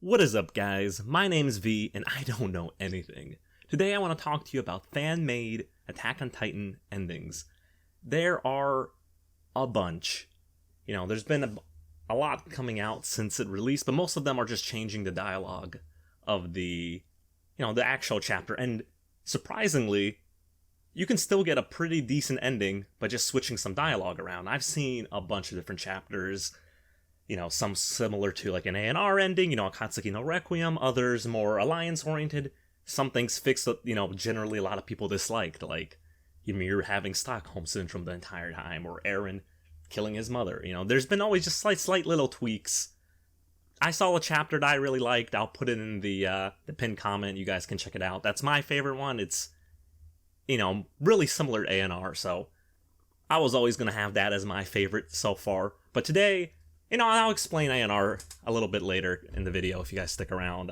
What is up, guys? My name is V, and I don't know anything. Today I want to talk to you about fan-made Attack on Titan endings. There are a bunch. There's been a lot coming out since it released, but most of them are just changing the dialogue of the actual chapter. And surprisingly, you can still get a pretty decent ending by just switching some dialogue around. I've seen a bunch of different chapters. Some similar to like an A&R ending, Akatsuki no Requiem, others more alliance-oriented. Some things fixed that, generally a lot of people disliked, like Ymir having Stockholm Syndrome the entire time, or Eren killing his mother. There's been always just slight little tweaks. I saw a chapter that I really liked. I'll put it in the pinned comment. You guys can check it out. That's my favorite one. It's, really similar to A&R, so I was always going to have that as my favorite so far. But today, I'll explain A&R a little bit later in the video if you guys stick around.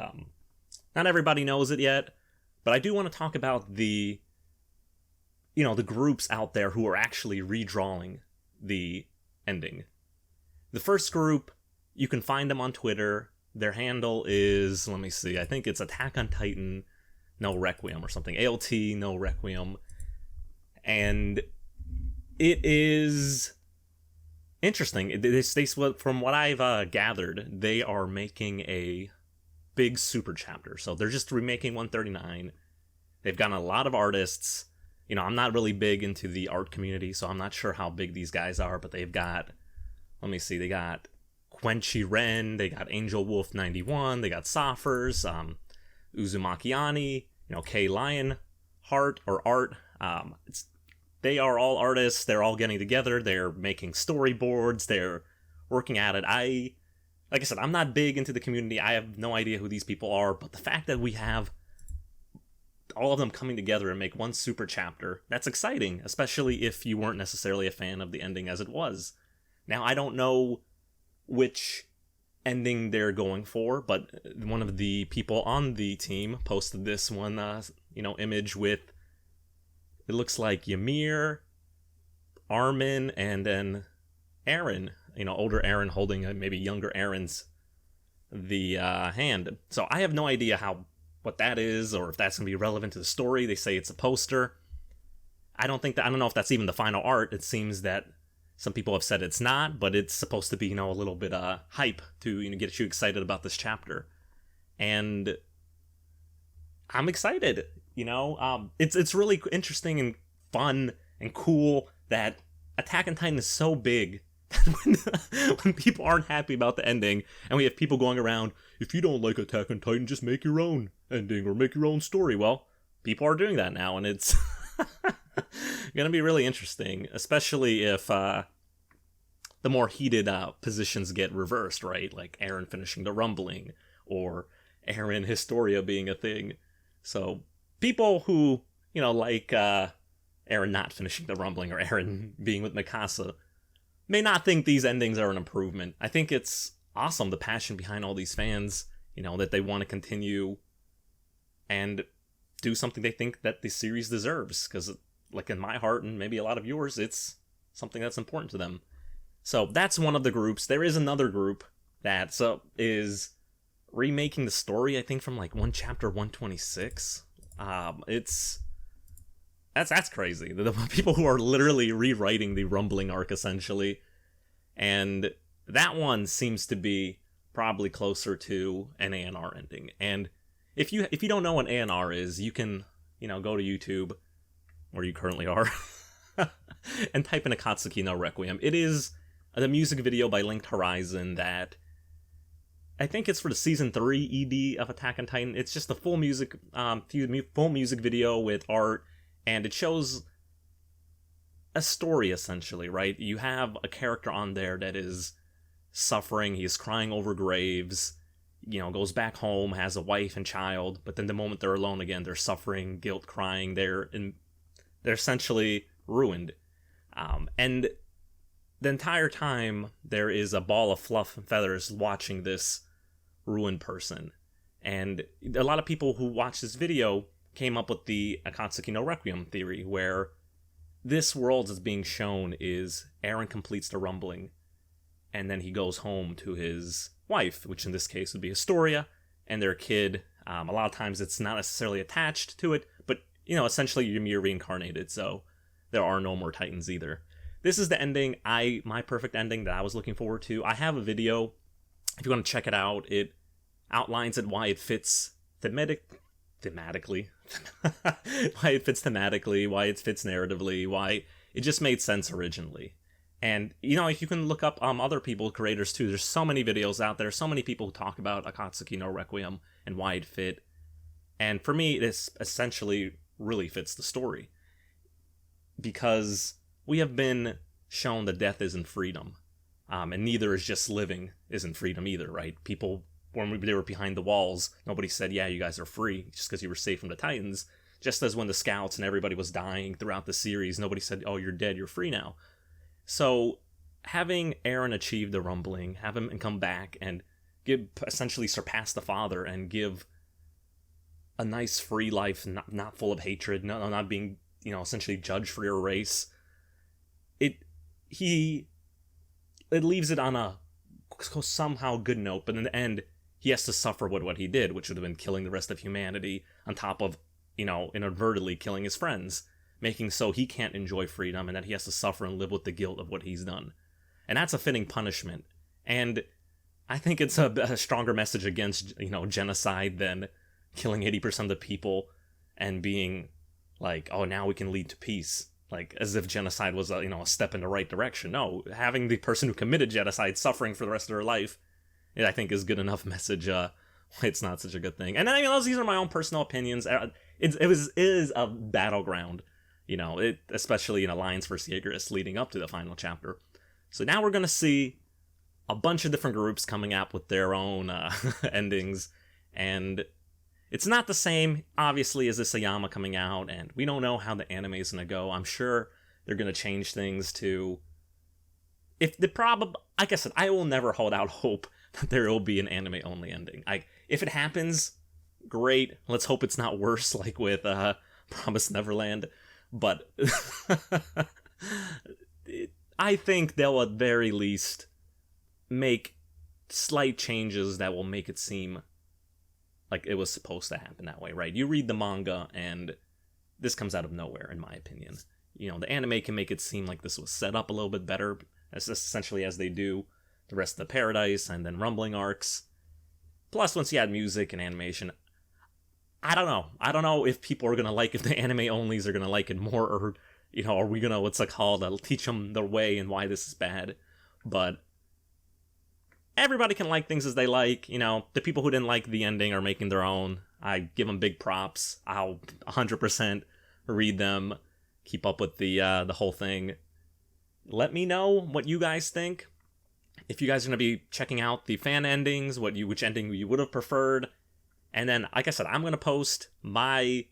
Not everybody knows it yet, but I do want to talk about the groups out there who are actually redrawing the ending. The first group, you can find them on Twitter. Their handle is, let me see, I think it's Attack on Titan no Requiem or something. ALT no Requiem. And it is interesting. From what I've gathered, they are making a big super chapter. So they're just remaking 139. They've gotten a lot of artists. I'm not really big into the art community, so I'm not sure how big these guys are, but they've got, let me see, they got Quenchi Ren, they got Angel Wolf 91, they got Soffers, Uzumaki, K Lionheart or Art. They are all artists. They're all getting together. They're making storyboards. They're working at it. Like I said, I'm not big into the community. I have no idea who these people are, but the fact that we have all of them coming together and make one super chapter, that's exciting, especially if you weren't necessarily a fan of the ending as it was. Now, I don't know which ending they're going for, but one of the people on the team posted this one, image with, it looks like Ymir, Armin, and then Eren. Older Eren holding maybe younger Eren's hand. So I have no idea what that is, or if that's gonna be relevant to the story. They say it's a poster. I don't know if that's even the final art. It seems that some people have said it's not, but it's supposed to be a little bit hype to get you excited about this chapter, and I'm excited. It's really interesting and fun and cool that Attack on Titan is so big that when people aren't happy about the ending, and we have people going around, if you don't like Attack on Titan, just make your own ending or make your own story. Well, people are doing that now, and it's gonna be really interesting, especially if the more heated positions get reversed, right? Like Eren finishing the rumbling, or Eren Historia being a thing. So people who, like Eren not finishing the rumbling, or Eren being with Mikasa, may not think these endings are an improvement. I think it's awesome, the passion behind all these fans, that they want to continue and do something they think that the series deserves. Because, like in my heart, and maybe a lot of yours, it's something that's important to them. So that's one of the groups. There is another group that is remaking the story, I think, from like chapter 126. That's crazy. The people who are literally rewriting the rumbling arc, essentially. And that one seems to be probably closer to an A&R ending. And if you don't know what A&R is, you can, go to YouTube, where you currently are, and type in Akatsuki no Requiem. It is the music video by Linked Horizon that I think it's for the season 3 ED of Attack on Titan. It's just a full music video with art, and it shows a story, essentially, right? You have a character on there that is suffering. He's crying over graves, goes back home, has a wife and child, but then the moment they're alone again, they're suffering, guilt, crying. They're essentially ruined. And the entire time, there is a ball of fluff and feathers watching this ruined person. And a lot of people who watch this video came up with the Akatsuki no Requiem theory, where this world is being shown is Eren completes the rumbling, and then he goes home to his wife, which in this case would be Astoria, and their kid. A lot of times it's not necessarily attached to it, but, essentially you're reincarnated, so there are no more Titans either. This is the ending, my perfect ending that I was looking forward to. I have a video, if you want to check it out. It outlines it, why it fits thematically, why it fits thematically, why it fits narratively, why it just made sense originally. And, if you can look up other people, creators too, there's so many videos out there, so many people who talk about Akatsuki no Requiem and why it fit. And for me, this essentially really fits the story. Because we have been shown that death isn't freedom. And neither is just living isn't freedom either, right? People, when they were behind the walls, nobody said, yeah, you guys are free just because you were safe from the Titans. Just as when the scouts and everybody was dying throughout the series, nobody said, oh, you're dead, you're free now. So having Eren achieve the rumbling, have him come back and essentially surpass the father and give a nice free life, not full of hatred, not being, essentially judged for your race. It leaves it on a somehow good note, but in the end, he has to suffer with what he did, which would have been killing the rest of humanity, on top of, inadvertently killing his friends, making so he can't enjoy freedom, and that he has to suffer and live with the guilt of what he's done. And that's a fitting punishment. And I think it's a stronger message against, genocide than killing 80% of the people and being like, oh, now we can lead to peace. Like, as if genocide was a step in the right direction. No, having the person who committed genocide suffering for the rest of their life, I think is good enough message. It's not such a good thing. And then, these are my own personal opinions. It is a battleground, especially in Alliance vs. Jaegerists leading up to the final chapter. So now we're going to see a bunch of different groups coming up with their own endings. And it's not the same, obviously, as Isayama coming out, and we don't know how the anime is going to go. I'm sure they're going to change things to... like I said, I will never hold out hope that there will be an anime-only ending. If it happens, great. Let's hope it's not worse, like with Promised Neverland. But I think they'll at very least make slight changes that will make it seem like it was supposed to happen that way, right? You read the manga, and this comes out of nowhere, in my opinion. The anime can make it seem like this was set up a little bit better, essentially as they do the rest of the Paradise and then Rumbling arcs. Plus, once you add music and animation, I don't know. I don't know if people are gonna if the anime onlys are gonna like it more, or are we gonna teach them their way and why this is bad? But everybody can like things as they like. The people who didn't like the ending are making their own. I give them big props. I'll 100% read them, keep up with the whole thing. Let me know what you guys think. If you guys are going to be checking out the fan endings, which ending you would have preferred. And then, like I said, I'm going to post my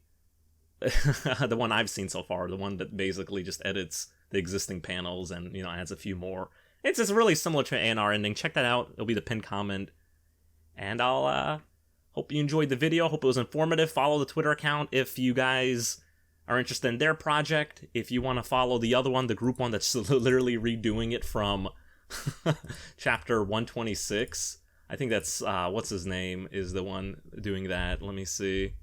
the one I've seen so far, the one that basically just edits the existing panels and, adds a few more. It's really similar to an A&R ending. Check that out. It'll be the pinned comment. And I'll hope you enjoyed the video. Hope it was informative. Follow the Twitter account if you guys are interested in their project. If you want to follow the other one, the group one that's literally redoing it from chapter 126. I think that's, what's his name, is the one doing that. Let me see.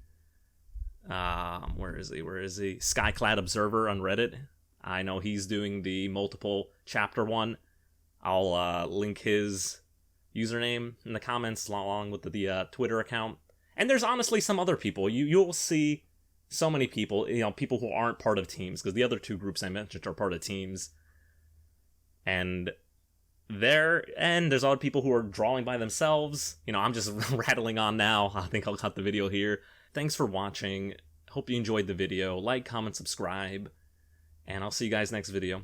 Where is he? Skyclad Observer on Reddit. I know he's doing the multiple chapter one. I'll link his username in the comments along with the Twitter account. And there's honestly some other people. You'll see so many people, people who aren't part of teams, because the other two groups I mentioned are part of teams. And there's other people who are drawing by themselves. I'm just rattling on now. I think I'll cut the video here. Thanks for watching. Hope you enjoyed the video. Like, comment, subscribe. And I'll see you guys next video.